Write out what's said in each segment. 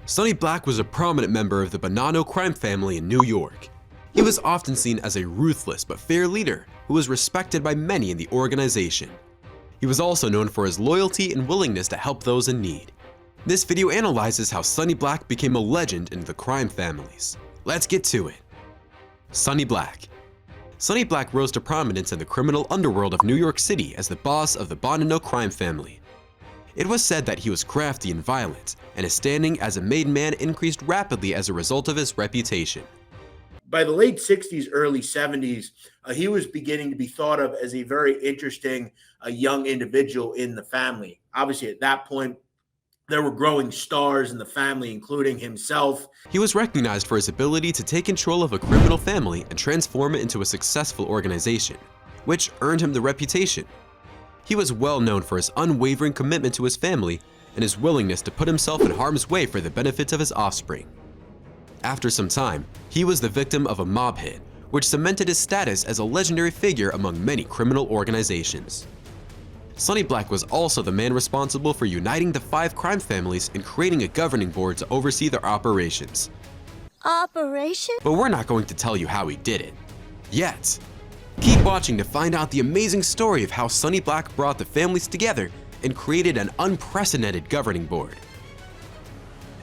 Sonny Black was a prominent member of the Bonanno crime family in New York. He was often seen as a ruthless but fair leader who was respected by many in the organization. He was also known for his loyalty and willingness to help those in need. This video analyzes how Sonny Black became a legend in the crime families. Let's get to it. Sonny Black. Sonny Black rose to prominence in the criminal underworld of New York City as the boss of the Bonanno crime family. It was said that he was crafty and violent, and his standing as a made man increased rapidly as a result of his reputation. By the late 60s, early 70s, he was beginning to be thought of as a very interesting young individual in the family. Obviously, at that point, there were growing stars in the family, including himself. He was recognized for his ability to take control of a criminal family and transform it into a successful organization, which earned him the reputation. He was well known for his unwavering commitment to his family and his willingness to put himself in harm's way for the benefit of his offspring. After some time, he was the victim of a mob hit, which cemented his status as a legendary figure among many criminal organizations. Sonny Black was also the man responsible for uniting the 5 crime families and creating a governing board to oversee their operations. But we're not going to tell you how he did it yet. Keep watching to find out the amazing story of how Sonny Black brought the families together and created an unprecedented governing board.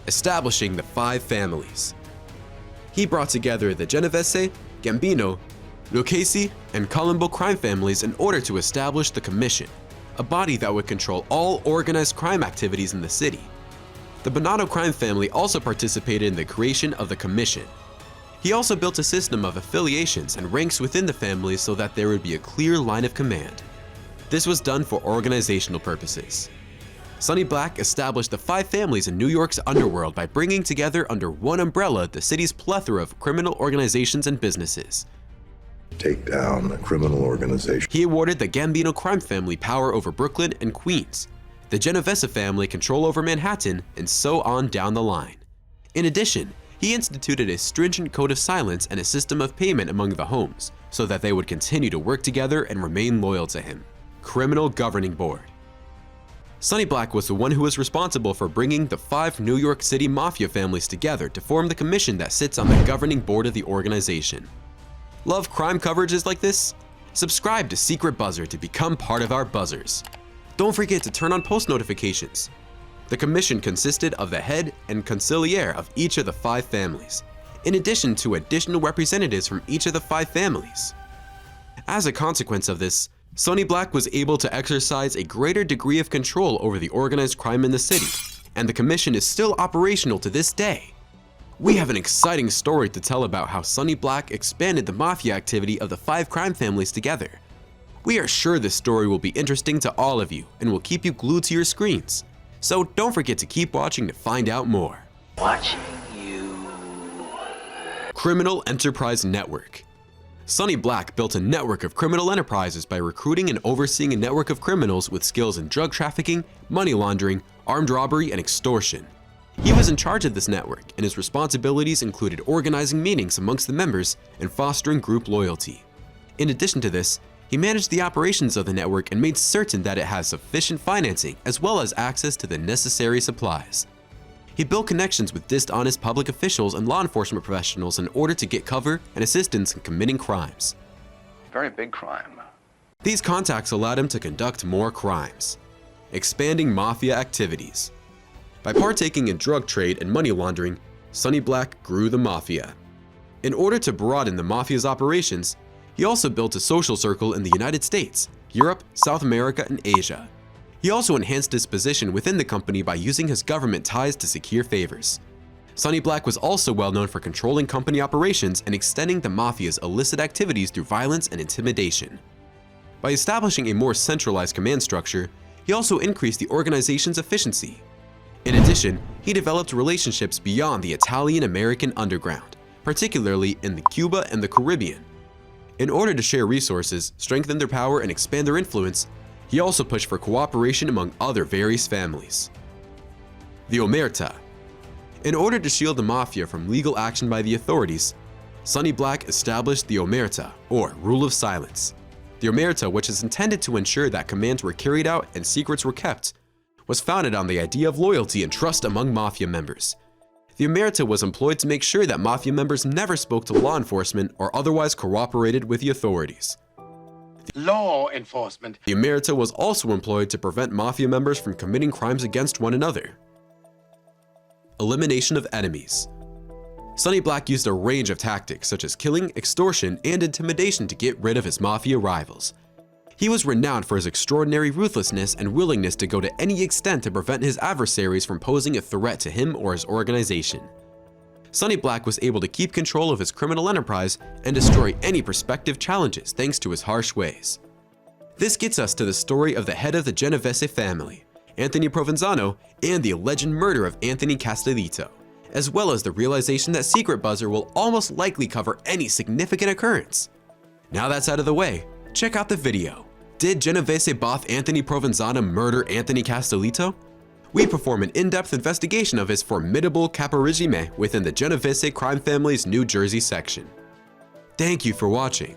Establishing the 5 families. He brought together the Genovese, Gambino, Lucchese, and Colombo crime families in order to establish the Commission, a body that would control all organized crime activities in the city. The Bonanno crime family also participated in the creation of the Commission. He also built a system of affiliations and ranks within the families so that there would be a clear line of command. This was done for organizational purposes. Sonny Black established the 5 families in New York's underworld by bringing together under one umbrella the city's plethora of criminal organizations and businesses. Take down a criminal organization. He awarded the Gambino crime family power over Brooklyn and Queens, the Genovese family control over Manhattan, and so on down the line. In addition, he instituted a stringent code of silence and a system of payment among the homes so that they would continue to work together and remain loyal to him. Criminal Governing Board. Sonny Black was the one who was responsible for bringing the 5 New York City Mafia families together to form the commission that sits on the governing board of the organization. Love crime coverages like this? Subscribe to Secret Buzzer to become part of our buzzers. Don't forget to turn on post notifications. The commission consisted of the head and consigliere of each of the 5 families, in addition to additional representatives from each of the 5 families. As a consequence of this, Sonny Black was able to exercise a greater degree of control over the organized crime in the city, and the commission is still operational to this day. We have an exciting story to tell about how Sonny Black expanded the mafia activity of the 5 crime families together. We are sure this story will be interesting to all of you and will keep you glued to your screens. So don't forget to keep watching to find out more. Watching you. Criminal Enterprise Network. Sonny Black built a network of criminal enterprises by recruiting and overseeing a network of criminals with skills in drug trafficking, money laundering, armed robbery, and extortion. He was in charge of this network, and his responsibilities included organizing meetings amongst the members and fostering group loyalty. In addition to this, he managed the operations of the network and made certain that it has sufficient financing as well as access to the necessary supplies. He built connections with dishonest public officials and law enforcement professionals in order to get cover and assistance in committing crimes. Very big crime. These contacts allowed him to conduct more crimes. Expanding mafia activities. By partaking in drug trade and money laundering, Sonny Black grew the mafia. In order to broaden the mafia's operations, he also built a social circle in the United States, Europe, South America, and Asia. He also enhanced his position within the company by using his government ties to secure favors. Sonny Black was also well known for controlling company operations and extending the mafia's illicit activities through violence and intimidation. By establishing a more centralized command structure, he also increased the organization's efficiency. In addition, he developed relationships beyond the Italian-American underground, particularly in Cuba and the Caribbean. In order to share resources, strengthen their power, and expand their influence, he also pushed for cooperation among other various families. The Omerta. In order to shield the mafia from legal action by the authorities, Sonny Black established the Omerta, or Rule of Silence. The Omerta, which is intended to ensure that commands were carried out and secrets were kept, was founded on the idea of loyalty and trust among mafia members. The Omerta was employed to make sure that Mafia members never spoke to law enforcement or otherwise cooperated with the authorities. Law enforcement. The Omerta was also employed to prevent Mafia members from committing crimes against one another. Elimination of enemies. Sonny Black used a range of tactics such as killing, extortion, and intimidation to get rid of his Mafia rivals. He was renowned for his extraordinary ruthlessness and willingness to go to any extent to prevent his adversaries from posing a threat to him or his organization. Sonny Black was able to keep control of his criminal enterprise and destroy any prospective challenges thanks to his harsh ways. This gets us to the story of the head of the Genovese family, Anthony Provenzano, and the alleged murder of Anthony Castellito, as well as the realization that Secret Buzzer will almost likely cover any significant occurrence. Now that's out of the way, check out the video. Did Genovese boss Anthony Provenzano murder Anthony Castellito? We perform an in-depth investigation of his formidable caporegime within the Genovese crime family's New Jersey section. Thank you for watching.